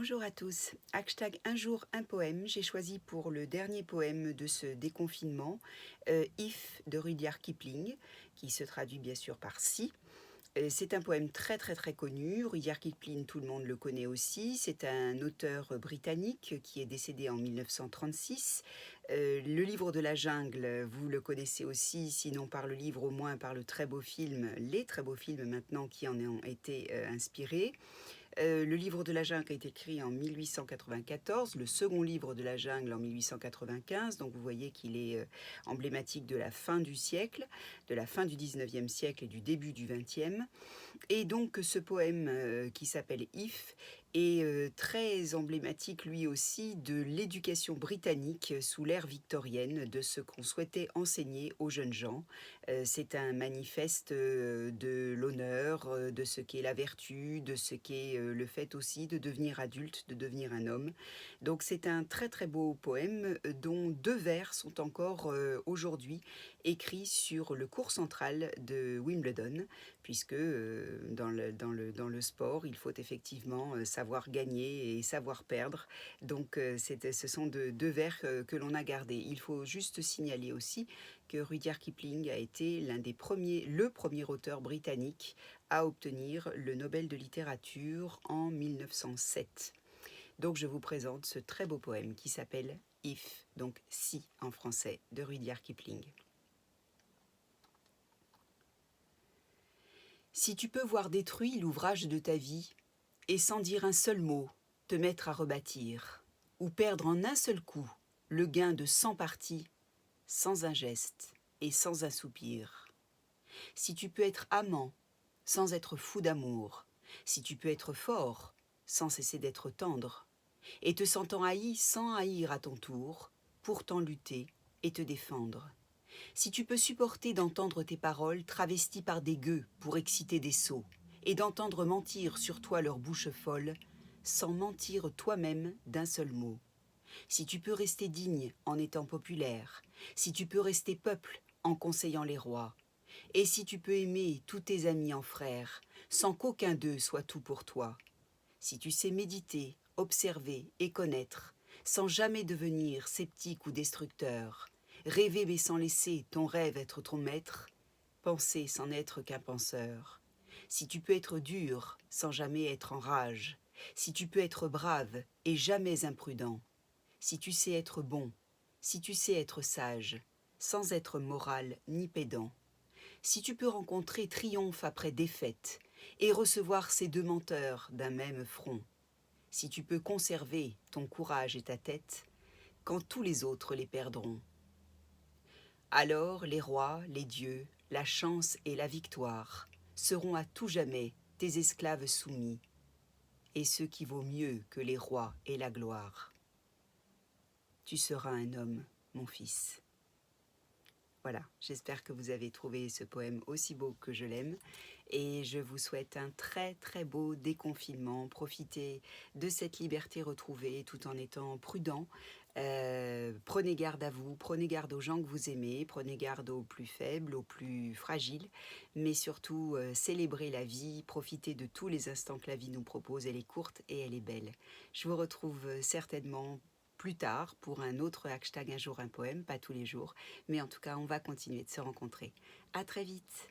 Bonjour à tous, hashtag un jour un poème, j'ai choisi pour le dernier poème de ce déconfinement If de Rudyard Kipling, qui se traduit bien sûr par Si. C'est un poème très connu, Rudyard Kipling tout le monde le connaît aussi, c'est un auteur britannique qui est décédé en 1936. Le livre de la jungle, vous le connaissez aussi, sinon par le livre au moins par le très beau film, les très beaux films maintenant qui en ont été inspirés. Le livre de la jungle a été écrit en 1894, le second livre de la jungle en 1895, donc vous voyez qu'il est emblématique de la fin du siècle, de la fin du 19e siècle et du début du 20e. Et donc ce poème qui s'appelle If est très emblématique lui aussi de l'éducation britannique sous l'ère victorienne, de ce qu'on souhaitait enseigner aux jeunes gens. C'est un manifeste de l'honneur, de ce qu'est la vertu, de ce qu'est le fait aussi de devenir adulte, de devenir un homme. Donc c'est un très beau poème dont 2 vers sont encore aujourd'hui écrits sur le court central de Wimbledon, puisque dans le sport, il faut effectivement savoir gagner et savoir perdre. Donc ce sont 2 vers que l'on a gardés. Il faut juste signaler aussi que Rudyard Kipling a été le premier auteur britannique à obtenir le Nobel de littérature en 1907. Donc je vous présente ce très beau poème qui s'appelle If, donc Si en français, de Rudyard Kipling. Si tu peux voir détruit l'ouvrage de ta vie, et sans dire un seul mot, te mettre à rebâtir, ou perdre en un seul coup le gain de 100 parties, sans un geste et sans un soupir. Si tu peux être amant, sans être fou d'amour, si tu peux être fort, sans cesser d'être tendre, et te sentant haï sans haïr à ton tour, pourtant lutter et te défendre. Si tu peux supporter d'entendre tes paroles travesties par des gueux pour exciter des sots, et d'entendre mentir sur toi leur bouche folle, sans mentir toi-même d'un seul mot. Si tu peux rester digne en étant populaire, si tu peux rester peuple en conseillant les rois, et si tu peux aimer tous tes amis en frères, sans qu'aucun d'eux soit tout pour toi, si tu sais méditer, observer et connaître, sans jamais devenir sceptique ou destructeur, rêver mais sans laisser ton rêve être ton maître, penser sans n'être qu'un penseur, si tu peux être dur sans jamais être en rage, si tu peux être brave et jamais imprudent, si tu sais être bon, si tu sais être sage, sans être moral ni pédant, si tu peux rencontrer triomphe après défaite et recevoir ces 2 menteurs d'un même front, si tu peux conserver ton courage et ta tête, quand tous les autres les perdront. Alors les rois, les dieux, la chance et la victoire seront à tout jamais tes esclaves soumis, et ce qui vaut mieux que les rois et la gloire. Tu seras un homme, mon fils. Voilà, j'espère que vous avez trouvé ce poème aussi beau que je l'aime et je vous souhaite un très beau déconfinement. Profitez de cette liberté retrouvée tout en étant prudent. Prenez garde à vous, prenez garde aux gens que vous aimez, prenez garde aux plus faibles, aux plus fragiles, mais surtout célébrez la vie, profitez de tous les instants que la vie nous propose. Elle est courte et elle est belle. Je vous retrouve certainement plus tard pour un autre hashtag un jour un poème, pas tous les jours, mais en tout cas on va continuer de se rencontrer. À très vite.